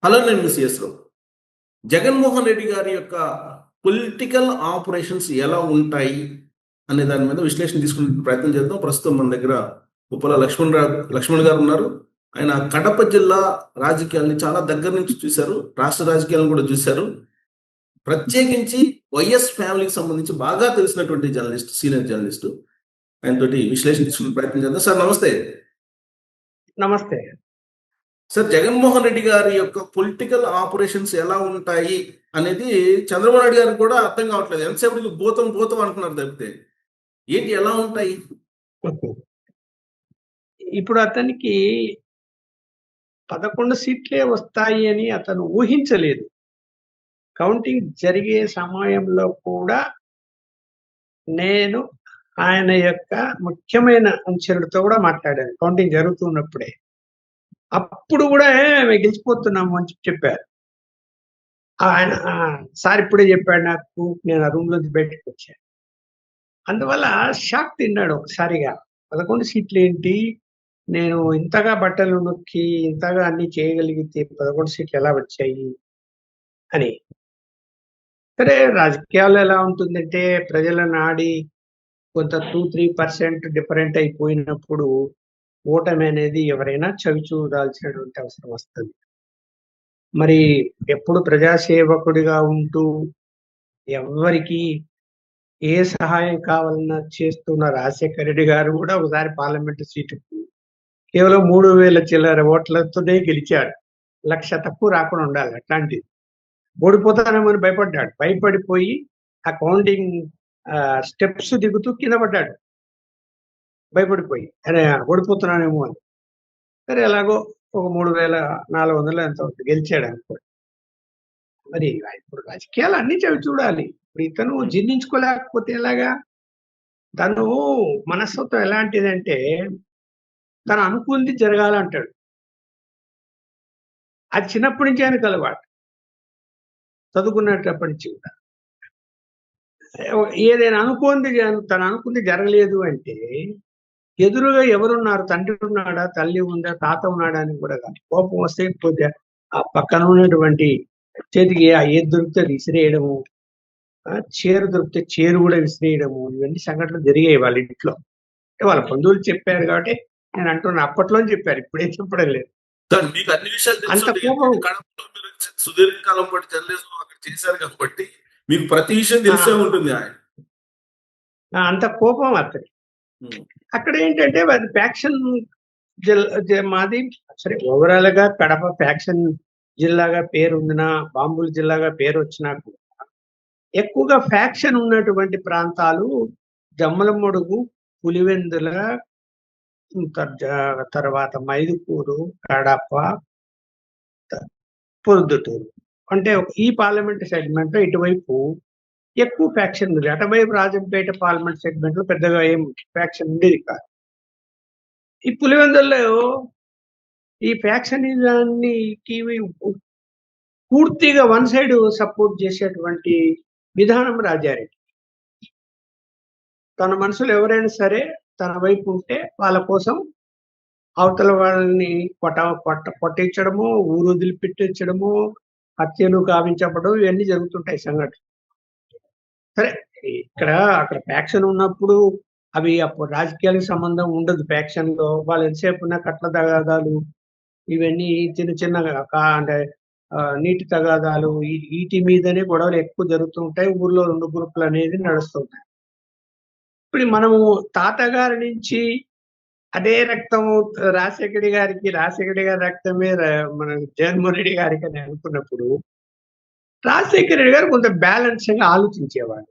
Hello, నేను miss రావు. జగన్మోహన్ రెడ్డి గారి యొక్క పొలిటికల్ ఆపరేషన్స్ ఎలా ఉంటాయి అనే దాని మీద విశ్లేషణ తీసుకునే ప్రయత్నం చేద్దాం. ప్రస్తుతం మన దగ్గర ఉప్పల లక్ష్మణ్ గారు ఉన్నారు. ఆయన కడప జిల్లా రాజకీయాల్ని చాలా దగ్గర నుంచి చూశారు, రాష్ట్ర రాజకీయాలను కూడా చూశారు. ప్రత్యేకించి వైఎస్ ఫ్యామిలీకి సంబంధించి బాగా తెలిసినటువంటి జర్నలిస్ట్, సీనియర్ జర్నలిస్ట్. ఆయనతోటి విశ్లేషణ తీసుకునే ప్రయత్నం చేద్దాం. సార్ నమస్తే. నమస్తే సార్, జగన్మోహన్ రెడ్డి గారి యొక్క పొలిటికల్ ఆపరేషన్స్ ఎలా ఉంటాయి అనేది చంద్రబాబు నాయుడు గారికి కూడా అర్థం కావట్లేదు. ఎంతసేపు భూతం భూతం అంటున్నారు తప్పితే ఏంటి ఎలా ఉంటాయి. ఇప్పుడు అతనికి 11 సీట్లే వస్తాయి అని అతను ఊహించలేదు. కౌంటింగ్ జరిగే సమయంలో కూడా నేను ఆయన యొక్క ముఖ్యమైన అనుచరులతో కూడా మాట్లాడాను. కౌంటింగ్ జరుగుతున్నప్పుడే, అప్పుడు కూడా మేము గెలిచిపోతున్నాము అని చెప్పారు. ఆయన సార్ ఇప్పుడే చెప్పాడు నాకు, నేను ఆ రూమ్ లోంచి బయటకు వచ్చాను. అందువల్ల షాక్ తిన్నాడు ఒకసారిగా. 11 సీట్లు ఏంటి, నేను ఇంతగా బట్టలు నొక్కి ఇంతగా అన్ని చేయగలిగితే 11 సీట్లు ఎలా వచ్చాయి అని. సరే, రాజకీయాలు ఎలా ఉంటుందంటే ప్రజల నాడి కొంత 2-3% డిఫరెంట్ అయిపోయినప్పుడు ఓటమి అనేది ఎవరైనా చవి చూడాల్సినటువంటి అవసరం వస్తుంది. మరి ఎప్పుడు ప్రజాసేవకుడిగా ఉంటూ ఎవరికి ఏ సహాయం కావాలన్నా చేస్తున్న రాజశేఖర రెడ్డి గారు కూడా ఒకసారి పార్లమెంటు సీటుకు కేవలం 3,000 చిల్లర ఓట్లతోనే గెలిచాడు. 1,00,000 తక్కువ రాకుండా ఉండాలి. అట్లాంటిది ఓడిపోతానేమని భయపడ్డాడు. భయపడిపోయి ఆ కౌంటింగ్ స్టెప్స్ దిగుతూ కింద పడ్డాడు, భయపడిపోయి అరే ఓడిపోతున్నానేమో అని. సరే, ఎలాగో ఒక 3,400 ఎంత గెలిచాడు అనుకో. మరి ఇప్పుడు రాజకీయాలు అన్ని చవి చూడాలి. ఇప్పుడు ఇతను జీర్ణించుకోలేకపోతే ఎలాగా? తను మనస్తత్వం ఎలాంటిదంటే తను అనుకుంది జరగాలంటాడు. అది చిన్నప్పటి నుంచి ఆయనకు అలవాటు, చదువుకున్నప్పటి నుంచి కూడా. ఏదైనా తను అనుకుంది జరగలేదు అంటే ఎదురుగా ఎవరున్నారు, తండ్రి ఉన్నాడా, తల్లి ఉందా, తాత ఉన్నాడా అని కూడా కాదు. కోపం వస్తే ఆ పక్కన ఉన్నటువంటి చేతికి ఆ ఏది దొరికితే విసిరేయడము, చేరు దొరికితే చేరు కూడా విసిరేయడము, ఇవన్నీ సంఘటనలు జరిగాయి వాళ్ళ ఇంట్లో. వాళ్ళ బంధువులు చెప్పారు కాబట్టి నేను అంటున్నా, అప్పట్లో చెప్పారు, ఇప్పుడేం చెప్పడం లేదు. మీకు అన్ని విషయాలు సుదీర్ఘకాలం పాటు జర్నలిజం అక్కడ చేశారు కాబట్టి మీకు ప్రతి విషయం తెలిసే ఉంటుంది. అంత కోపం అతని. అక్కడ ఏంటంటే అది ఫ్యాక్షన్ మాది. సరే, ఓవరాల్ గా కడప ఫ్యాక్షన్ జిల్లాగా పేరు ఉందినా, బాంబుల జిల్లాగా పేరు వచ్చినా కూడా ఎక్కువగా ఫ్యాక్షన్ ఉన్నటువంటి ప్రాంతాలు జమ్మలమడుగు, పులివెందుల, తర్వాత మైదుకూరు, కడప, పొద్దుటూరు. అంటే ఈ పార్లమెంట్ సెగ్మెంట్ లో ఇటువైపు ఎక్కువ ఫ్యాక్షన్ ఉంది. అటువైపు రాజంపేట పార్లమెంట్ సెగ్మెంట్ లో పెద్దగా ఏం ఫ్యాక్షన్ ఉండేది కాదు. ఈ పులివెందుల్లో ఈ ఫ్యాక్షనిజాన్ని పూర్తిగా వన్ సైడ్ సపోర్ట్ చేసేటువంటి విధానం రాజారెడ్డి. తన మనసులో ఎవరైనా సరే తన వైపు ఉంటే వాళ్ళ కోసం అవతల వాళ్ళని కొట్టించడము, ఊరు వదిలిపెట్టించడము, హత్యలు గావించబడము, ఇవన్నీ జరుగుతుంటాయి సంఘటనలు. సరే, అక్కడ ఫ్యాక్షన్ ఉన్నప్పుడు అవి అప్పుడు రాజకీయాలకు సంబంధం ఉండదు. ఫ్యాక్షన్ లో వాళ్ళు ఎంతసేపు ఉన్న కట్ల తగాదాలు, ఇవన్నీ చిన్న చిన్నగా అంటే నీటి తగాదాలు, వీటి మీదనే గొడవలు ఎక్కువ జరుగుతూ ఉంటాయి. ఊర్లో 2 గ్రూపులు అనేది నడుస్తుంటాయి. ఇప్పుడు మనము తాతగారి నుంచి అదే రక్తము రాజశేఖర గారి రక్తమే మన జగన్మోహన్ రెడ్డి గారికి అని అనుకున్నప్పుడు రాజశేఖర రెడ్డి గారు కొంత బ్యాలెన్స్ గా ఆలోచించేవాడు.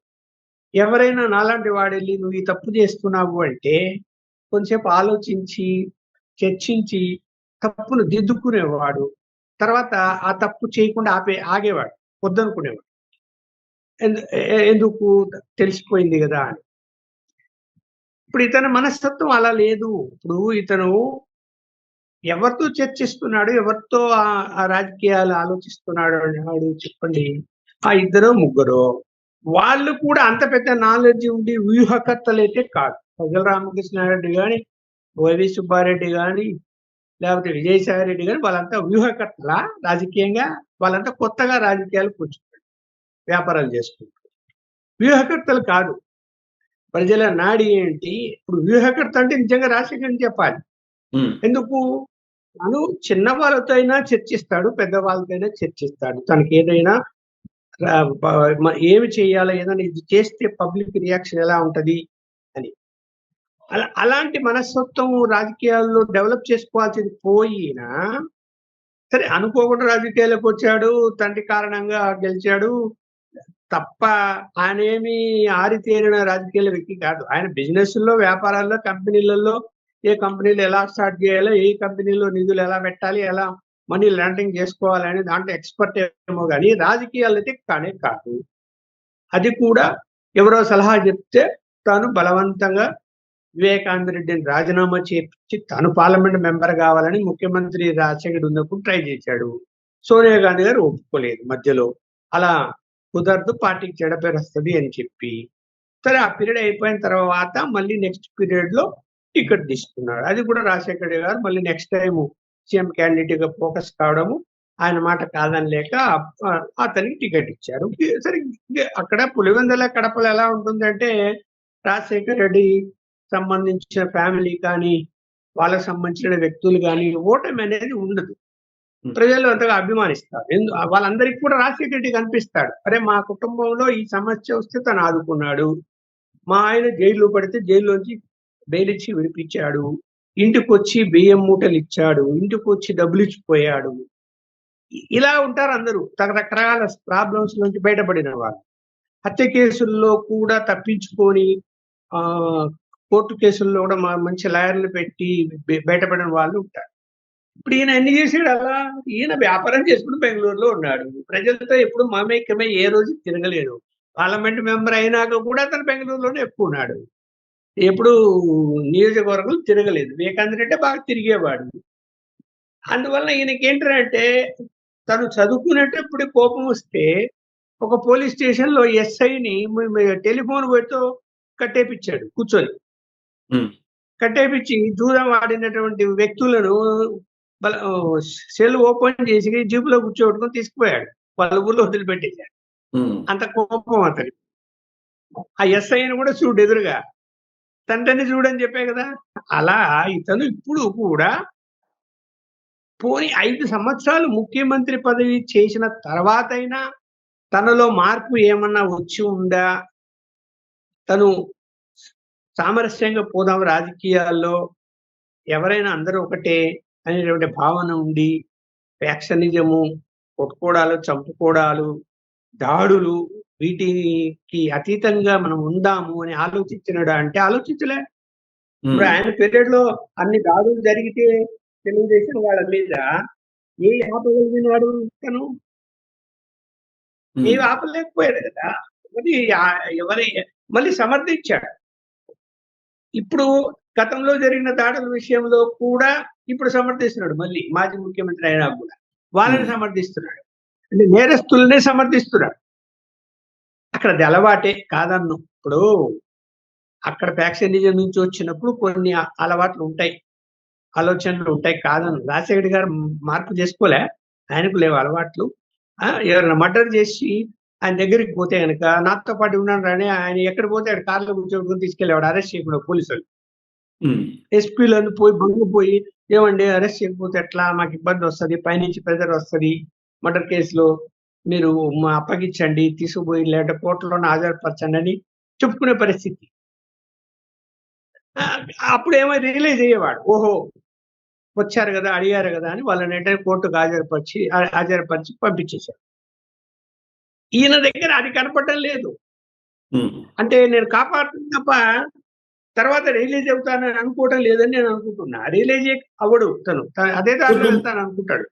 ఎవరైనా నాలాంటి వాడు వెళ్ళి నువ్వు ఈ తప్పు చేస్తున్నావు అంటే కొంచెంసేపు ఆలోచించి చర్చించి తప్పును దిద్దుకునేవాడు. తర్వాత ఆ తప్పు చేయకుండా ఆగేవాడు, వద్దనుకునేవాడు. ఎందుకు, తెలిసిపోయింది కదా అని. ఇప్పుడు ఇతని మనస్తత్వం అలా లేదు. ఇప్పుడు ఇతను ఎవరితో చర్చిస్తున్నాడు, ఎవరితో ఆ రాజకీయాలు ఆలోచిస్తున్నాడు అన్నాడు చెప్పండి. ఆ 2-3 వాళ్ళు కూడా అంత పెద్ద నాలెడ్జ్ ఉండి వ్యూహకర్తలు అయితే కాదు. ప్రజల రామకృష్ణారెడ్డి కానీ, వైవి సుబ్బారెడ్డి కానీ, లేకపోతే విజయసాయి రెడ్డి గారు వాళ్ళంతా వ్యూహకర్తల రాజకీయంగా, వాళ్ళంతా కొత్తగా రాజకీయాలు కూర్చుంటారు, వ్యాపారాలు చేసుకుంటారు. వ్యూహకర్తలు కాదు. ప్రజల నాడి ఏంటి? ఇప్పుడు వ్యూహకర్త అంటే నిజంగా రాజశేఖర్ అని చెప్పాలి. ఎందుకు? తను చిన్న వాళ్ళతో అయినా చర్చిస్తాడు, పెద్దవాళ్ళతో అయినా చర్చిస్తాడు. తనకి ఏదైనా ఏమి చేయాలో, ఏదైనా ఇది చేస్తే పబ్లిక్ రియాక్షన్ ఎలా ఉంటది అని. అలాంటి మనస్తత్వం రాజకీయాల్లో డెవలప్ చేసుకోవాల్సింది పోయినా, సరే అనుకోకుండా రాజకీయాల్లోకి వచ్చాడు, తండ్రి కారణంగా గెలిచాడు తప్ప ఆయనేమి ఆరితేరిన రాజకీయాల వ్యక్తి కాదు. ఆయన బిజినెస్‌ల్లో, వ్యాపారాల్లో, కంపెనీలలో ఏ కంపెనీలు ఎలా స్టార్ట్ చేయాలో, ఏ కంపెనీలో నిధులు ఎలా పెట్టాలి, ఎలా మనీ లాండరింగ్ చేసుకోవాలని దాంట్లో ఎక్స్‌పర్ట్ ఏమో గాని రాజకీయాలైతే కానే కాదు. అది కూడా ఎవరో సలహా చెప్తే తాను బలవంతంగా వివేకానంద రెడ్డిని రాజీనామా చేపించి తను పార్లమెంట్ మెంబర్ కావాలని ముఖ్యమంత్రి రాజశేఖర్ ఉన్నప్పుడు ట్రై చేశాడు. సోనియా గాంధీ గారు ఒప్పుకోలేదు మధ్యలో. అలా కుదరదు, పార్టీకి చెడ్డ పేరు వస్తది అని చెప్పి, సరే ఆ పీరియడ్ అయిపోయిన తర్వాత మళ్ళీ నెక్స్ట్ పీరియడ్ లో టికెట్ తీసుకున్నాడు. అది కూడా రాజశేఖర్ రెడ్డి గారు మళ్ళీ నెక్స్ట్ టైం సీఎం క్యాండిడేట్ గా ఫోకస్ కావడము, ఆయన మాట కాదని లేక అతనికి టికెట్ ఇచ్చారు. సరే అక్కడ పులివెందుల, కడపలో ఎలా ఉంటుందంటే రాజశేఖర్ రెడ్డి సంబంధించిన ఫ్యామిలీ కానీ, వాళ్ళకు సంబంధించిన వ్యక్తులు కానీ ఓటమి అనేది ఉండదు. ప్రజలు అంతగా అభిమానిస్తారు. వాళ్ళందరికీ కూడా రాజశేఖర్ రెడ్డి కనిపిస్తాడు. అరే మా కుటుంబంలో ఈ సమస్య వస్తే తను ఆదుకున్నాడు, మా ఆయన జైల్లో పడితే జైల్లోంచి బెయిల్ ఇచ్చి విడిపించాడు, ఇంటికి వచ్చి బియ్యం మూటలు ఇచ్చాడు, ఇంటికి వచ్చి డబ్బులు ఇచ్చిపోయాడు. ఇలా ఉంటారు అందరూ రకరకాల ప్రాబ్లమ్స్ నుంచి బయటపడిన వాళ్ళు. హత్య కేసుల్లో కూడా తప్పించుకొని కోర్టు కేసుల్లో కూడా మంచి లాయర్లు పెట్టి బయటపడిన వాళ్ళు ఉంటారు. ఇప్పుడు ఈయన ఎన్ని చేసాడు అలా? ఈయన వ్యాపారం చేసుకుని బెంగళూరులో ఉన్నాడు. ప్రజలతో ఎప్పుడు మమేకమై ఏ రోజు తిరగలేదు. పార్లమెంట్ మెంబర్ అయినాక కూడా అతను బెంగళూరులోనే ఎక్కువ ఉన్నాడు. ఎప్పుడు నియోజకవర్గం తిరగలేదు. వివేకానంద రెడ్డి బాగా తిరిగేవాడు. అందువల్ల ఈయనకి ఏంటంటే తను చదువుకునేటప్పుడు కోపం వస్తే ఒక పోలీస్ స్టేషన్ లో ఎస్ఐని టెలిఫోన్ పెడుతూ కట్టేపించాడు కూర్చొని. కట్టేపించి జూదం ఆడినటువంటి వ్యక్తులను సెల్ ఓపెన్ చేసి జీపులో కూర్చోబెట్టుకుని తీసుకుపోయాడు. వాళ్ళ ఊర్లో వదిలిపెట్టేశాడు. అంత కోపం అతని. ఆ ఎస్ఐని కూడా చూడు ఎదురుగా, తండ్రిని చూడని చెప్పే కదా. అలా ఇతను ఇప్పుడు కూడా పోనీ 5 సంవత్సరాలు ముఖ్యమంత్రి పదవి చేసిన తర్వాత అయినా తనలో మార్పు ఏమన్నా వచ్చి ఉందా, తను సామరస్యంగా పోదాం రాజకీయాల్లో, ఎవరైనా అందరూ ఒకటే అనేటువంటి భావన ఉండి, ఫ్యాక్షనిజము, కొట్టుకోవడాలు, చంపుకోవడాలు, దాడులు, వీటికి అతీతంగా మనం ఉందాము అని ఆలోచించినాడు అంటే ఆలోచించలే. ఇప్పుడు ఆయన పీరియడ్ లో అన్ని దాడులు జరిగితే తెలుగుదేశం వాళ్ళ మీద ఏ ఆపగలిగినాడు తను? ఏమి ఆపలేకపోయాడు కదా. మళ్ళీ సమర్థించాడు. ఇప్పుడు గతంలో జరిగిన దాడుల విషయంలో కూడా ఇప్పుడు సమర్థిస్తున్నాడు. మళ్ళీ మాజీ ముఖ్యమంత్రి అయినా కూడా వాళ్ళని సమర్థిస్తున్నాడు. అంటే నేరస్తులనే సమర్థిస్తున్నాడు. అక్కడ అది అలవాటే కాదన్ను. ఇప్పుడు అక్కడ ఫ్యాక్షనిజం నుంచి వచ్చినప్పుడు కొన్ని అలవాట్లు ఉంటాయి, ఆలోచనలు ఉంటాయి కాదన్ను. రాజశేఖర్ గారు మార్పు చేసుకోలే, ఆయనకు లేవు అలవాట్లు. ఎవరైనా మర్డర్ చేసి ఆయన దగ్గరికి పోతే కనుక నాతో పాటు ఉన్నాను రాని ఆయన ఎక్కడ పోతే అక్కడ కార్లో కూర్చోబెట్టుకుని తీసుకెళ్ళేవాడు, అరెస్ట్ చేయకుండా పోలీసులు. ఎస్పీలను పోయి ఏమండి అరెస్ట్ చేయకపోతే ఎట్లా, మాకు ఇబ్బంది వస్తుంది, పైనుంచి ప్రెజర్ వస్తుంది, మర్డర్ కేసులో మీరు అప్పగించండి, తీసుకుపోయి లేదా కోర్టులో హాజరుపరచండి అని చెప్పుకునే పరిస్థితి. అప్పుడు ఏమో రియలైజ్ అయ్యేవాడు, ఓహో వచ్చారు కదా, అడిగారు కదా అని వాళ్ళని వెంటనే కోర్టుకు హాజరుపరిచి పంపించేశారు. ఈయన దగ్గర అది కనపడడం లేదు. అంటే నేను కాపాడుతున్నా తప్ప తర్వాత రియలైజ్ అవుతానని అనుకోవటం లేదని నేను అనుకుంటున్నా. రియలైజ్ అవ్వడు తను, అదే దారిలో వెళ్తాను అనుకుంటాడు.